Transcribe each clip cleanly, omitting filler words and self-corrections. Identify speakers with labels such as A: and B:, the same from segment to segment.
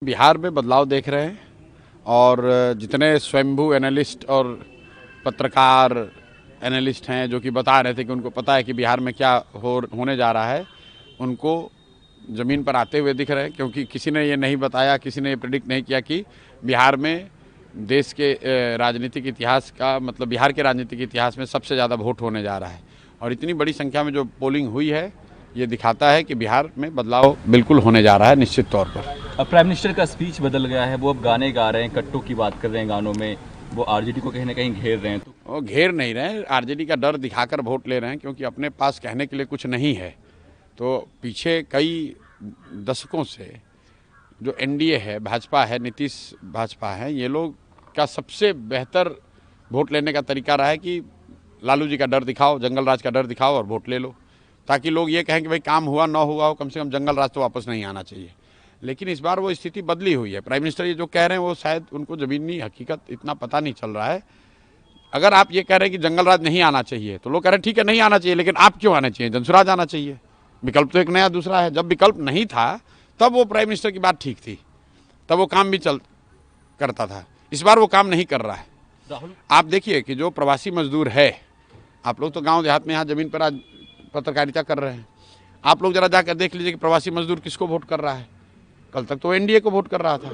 A: बिहार में बदलाव देख रहे हैं और जितने स्वयंभू एनालिस्ट और पत्रकार एनालिस्ट हैं जो कि बता रहे थे कि उनको पता है कि बिहार में क्या होने जा रहा है, उनको ज़मीन पर आते हुए दिख रहे हैं। क्योंकि किसी ने ये नहीं बताया, किसी ने ये प्रेडिक्ट नहीं किया कि बिहार में देश के राजनीतिक इतिहास का मतलब बिहार के राजनीतिक इतिहास में सबसे ज़्यादा वोट होने जा रहा है। और इतनी बड़ी संख्या में जो पोलिंग हुई है ये दिखाता है कि बिहार में बदलाव बिल्कुल होने जा रहा है निश्चित तौर पर।
B: अब प्राइम मिनिस्टर का स्पीच बदल गया है, वो अब गाने गा रहे हैं, कट्टों की बात कर रहे हैं गानों में, वो आरजेडी को कहीं ना कहीं घेर रहे हैं। तो
A: वो घेर नहीं रहे हैं, आरजेडी का डर दिखाकर वोट ले रहे हैं क्योंकि अपने पास कहने के लिए कुछ नहीं है। तो पीछे कई दशकों से जो एनडीए है, भाजपा है, नीतीश भाजपा है, ये लोग का सबसे बेहतर वोट लेने का तरीका रहा है कि लालू जी का डर दिखाओ, जंगल राज का डर दिखाओ और वोट ले लो, ताकि लोग ये कहें कि भाई काम हुआ ना हुआ हो, कम से कम जंगल राज तो वापस नहीं आना चाहिए। लेकिन इस बार वो स्थिति बदली हुई है। प्राइम मिनिस्टर ये जो कह रहे हैं वो शायद उनको ज़मीनी हकीकत इतना पता नहीं चल रहा है। अगर आप ये कह रहे हैं कि जंगल राज नहीं आना चाहिए तो लोग कह रहे हैं ठीक है नहीं आना चाहिए, लेकिन आप क्यों आना चाहिए, जनसुराज आना चाहिए। विकल्प तो एक नया दूसरा है। जब विकल्प नहीं था तब वो प्राइम मिनिस्टर की बात ठीक थी, तब वो काम भी करता था। इस बार वो काम नहीं कर रहा है।
B: राहुल,
A: आप देखिए कि जो प्रवासी मजदूर है, आप लोग तो गांव देहात में यहाँ ज़मीन पर आज पत्रकारिता कर रहे हैं, आप लोग जरा जाकर देख लीजिए कि प्रवासी मजदूर किसको वोट कर रहा है। कल तक तो एनडीए को वोट कर रहा था,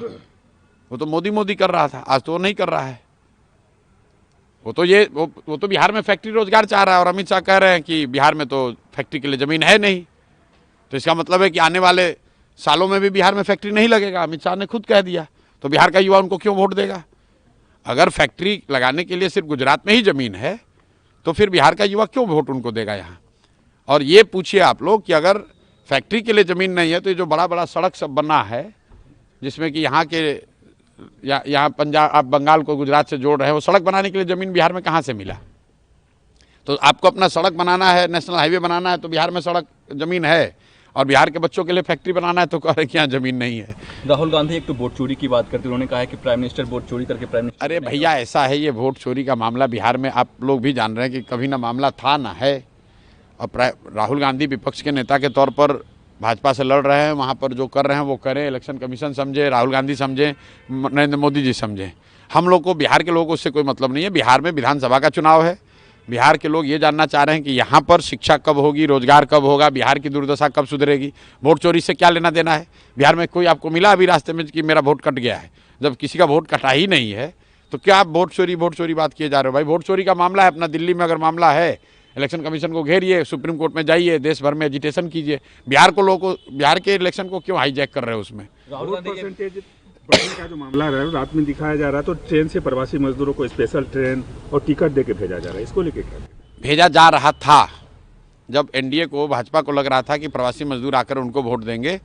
A: वो तो मोदी कर रहा था, आज तो वो नहीं कर रहा है। वो तो बिहार में फैक्ट्री रोजगार चाह रहा है और अमित शाह कह रहे हैं कि बिहार में तो फैक्ट्री के लिए ज़मीन है नहीं। तो इसका मतलब है कि आने वाले सालों में भी बिहार में फैक्ट्री नहीं लगेगा। अमित शाह ने खुद कह दिया, तो बिहार का युवा उनको क्यों वोट देगा। अगर फैक्ट्री लगाने के लिए सिर्फ गुजरात में ही ज़मीन है तो फिर बिहार का युवा क्यों वोट उनको देगा यहाँ। और ये पूछिए आप लोग कि अगर फैक्ट्री के लिए ज़मीन नहीं है तो ये जो बड़ा बड़ा सड़क सब बना है, जिसमें कि यहाँ के यहाँ पंजाब, आप बंगाल को गुजरात से जोड़ रहे हैं, वो सड़क बनाने के लिए ज़मीन बिहार में कहाँ से मिला। तो आपको अपना सड़क बनाना है, नेशनल हाईवे बनाना है तो बिहार में सड़क ज़मीन है, और बिहार के बच्चों के लिए फैक्ट्री बनाना है तो कह रहे कि यहाँ ज़मीन नहीं है।
B: राहुल गांधी एक तो वोट चोरी की बात करते, उन्होंने कहा है कि प्राइम मिनिस्टर वोट चोरी करके प्राइम मिनिस्टर।
A: अरे भैया ऐसा है, ये वोट चोरी का मामला बिहार में आप लोग भी जान रहे हैं कि कभी ना मामला था ना है। और राहुल गांधी विपक्ष के नेता के तौर पर भाजपा से लड़ रहे हैं, वहाँ पर जो कर रहे हैं वो करें, इलेक्शन कमीशन समझे, राहुल गांधी समझे, नरेंद्र मोदी जी समझें। हम लोग को, बिहार के लोगों को उससे कोई मतलब नहीं है। बिहार में विधानसभा का चुनाव है, बिहार के लोग ये जानना चाह रहे हैं कि यहाँ पर शिक्षा कब होगी, रोजगार कब होगा, बिहार की दुर्दशा कब सुधरेगी। वोट चोरी से क्या लेना देना है। बिहार में कोई आपको मिला अभी रास्ते में कि मेरा वोट कट गया है। जब किसी का वोट कटा ही नहीं है तो क्या आप वोट चोरी बात किए जा रहे हो। भाई वोट चोरी का मामला है, अपना दिल्ली में अगर मामला है, इलेक्शन कमीशन को घेरिए, सुप्रीम कोर्ट में जाइए, देश भर में एजिटेशन कीजिए। बिहार के इलेक्शन को क्यों हाईजैक कर रहे हो उसमें।
B: राहुल गांधी
C: बढ़ने का जो मामला है रात में दिखाया जा रहा है, तो ट्रेन से प्रवासी मजदूरों को स्पेशल ट्रेन और टिकट देके भेजा जा रहा है, इसको लेके क्या
A: भेजा जा रहा था। जब एनडीए को, भाजपा को लग रहा था कि प्रवासी मजदूर आकर उनको वोट देंगे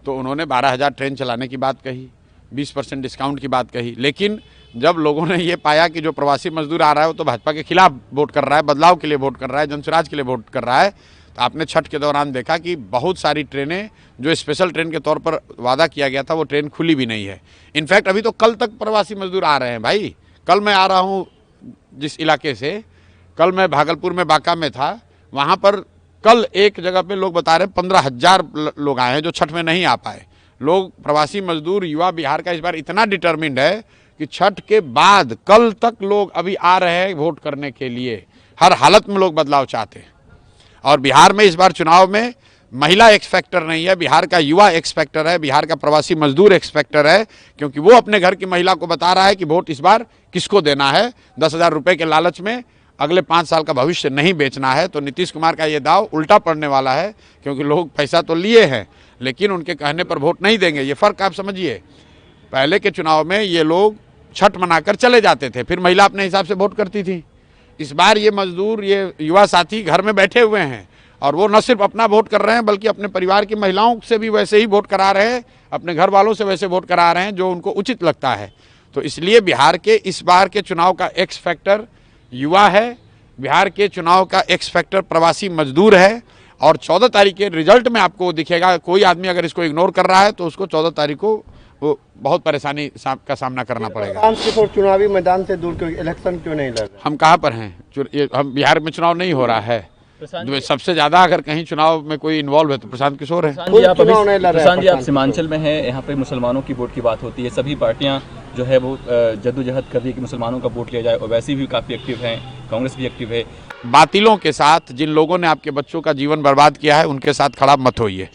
A: तो उन्होंने 12,000 ट्रेन चलाने की बात कही, 20% डिस्काउंट की बात कही। लेकिन जब लोगों ने ये पाया कि जो प्रवासी मजदूर आ रहा है वो तो भाजपा के खिलाफ वोट कर रहा है, बदलाव के लिए वोट कर रहा है, जनसुराज के लिए वोट कर रहा है, तो आपने छठ के दौरान देखा कि बहुत सारी ट्रेनें जो स्पेशल ट्रेन के तौर पर वादा किया गया था वो ट्रेन खुली भी नहीं है। इनफैक्ट अभी तो कल तक प्रवासी मजदूर आ रहे हैं। भाई कल मैं आ रहा हूँ जिस इलाके से, कल मैं भागलपुर में बांका में था, वहाँ पर कल एक जगह पे लोग बता रहे हैं 15,000 लोग आए हैं जो छठ में नहीं आ पाए। लोग, प्रवासी मजदूर, युवा बिहार का इस बार इतना डिटर्मिन्ड है कि छठ के बाद कल तक लोग अभी आ रहे हैं वोट करने के लिए। हर हालत में लोग बदलाव चाहते हैं। और बिहार में इस बार चुनाव में महिला एक्स फैक्टर नहीं है, बिहार का युवा एक्स फैक्टर है, बिहार का प्रवासी मजदूर एक्स फैक्टर है, क्योंकि वो अपने घर की महिला को बता रहा है कि वोट इस बार किसको देना है। 10,000 रुपये के लालच में अगले 5 साल का भविष्य नहीं बेचना है। तो नीतीश कुमार का ये दाव उल्टा पड़ने वाला है, क्योंकि लोग पैसा तो लिए हैं लेकिन उनके कहने पर वोट नहीं देंगे। ये फ़र्क आप समझिए। पहले के चुनाव में ये लोग छठ मनाकर चले जाते थे, फिर महिला अपने हिसाब से वोट करती थी। इस बार ये मजदूर, ये युवा साथी घर में बैठे हुए हैं और वो न सिर्फ अपना वोट कर रहे हैं बल्कि अपने परिवार की महिलाओं से भी वैसे ही वोट करा रहे हैं, अपने घर वालों से वैसे वोट करा रहे हैं जो उनको उचित लगता है। तो इसलिए बिहार के इस बार के चुनाव का एक्स फैक्टर युवा है, बिहार के चुनाव का एक्स फैक्टर प्रवासी मजदूर है। और 14 तारीख के रिजल्ट में आपको दिखेगा, कोई आदमी अगर इसको इग्नोर कर रहा है तो उसको 14 तारीख को वो बहुत परेशानी का सामना करना पड़ेगा।
D: चुनावी मैदान से दूर क्यों, इलेक्शन क्यों नहीं लड़ रहे?
A: हम कहाँ पर हैं? हम बिहार में चुनाव नहीं हो रहा है। सबसे ज्यादा अगर कहीं चुनाव में कोई इन्वॉल्व है तो प्रशांत किशोर है।
B: प्रशांत जी आप सीमांचल में हैं, यहाँ पे मुसलमानों की वोट की बात होती है, सभी पार्टियां जो है वो जद्दोजहद कर रही है कि मुसलमानों का वोट लिया जाए, और वैसे भी काफ़ी एक्टिव हैं, कांग्रेस भी एक्टिव है।
A: बातिलों के साथ, जिन लोगों ने आपके बच्चों का जीवन बर्बाद किया है, उनके साथ खड़ा मत होइए।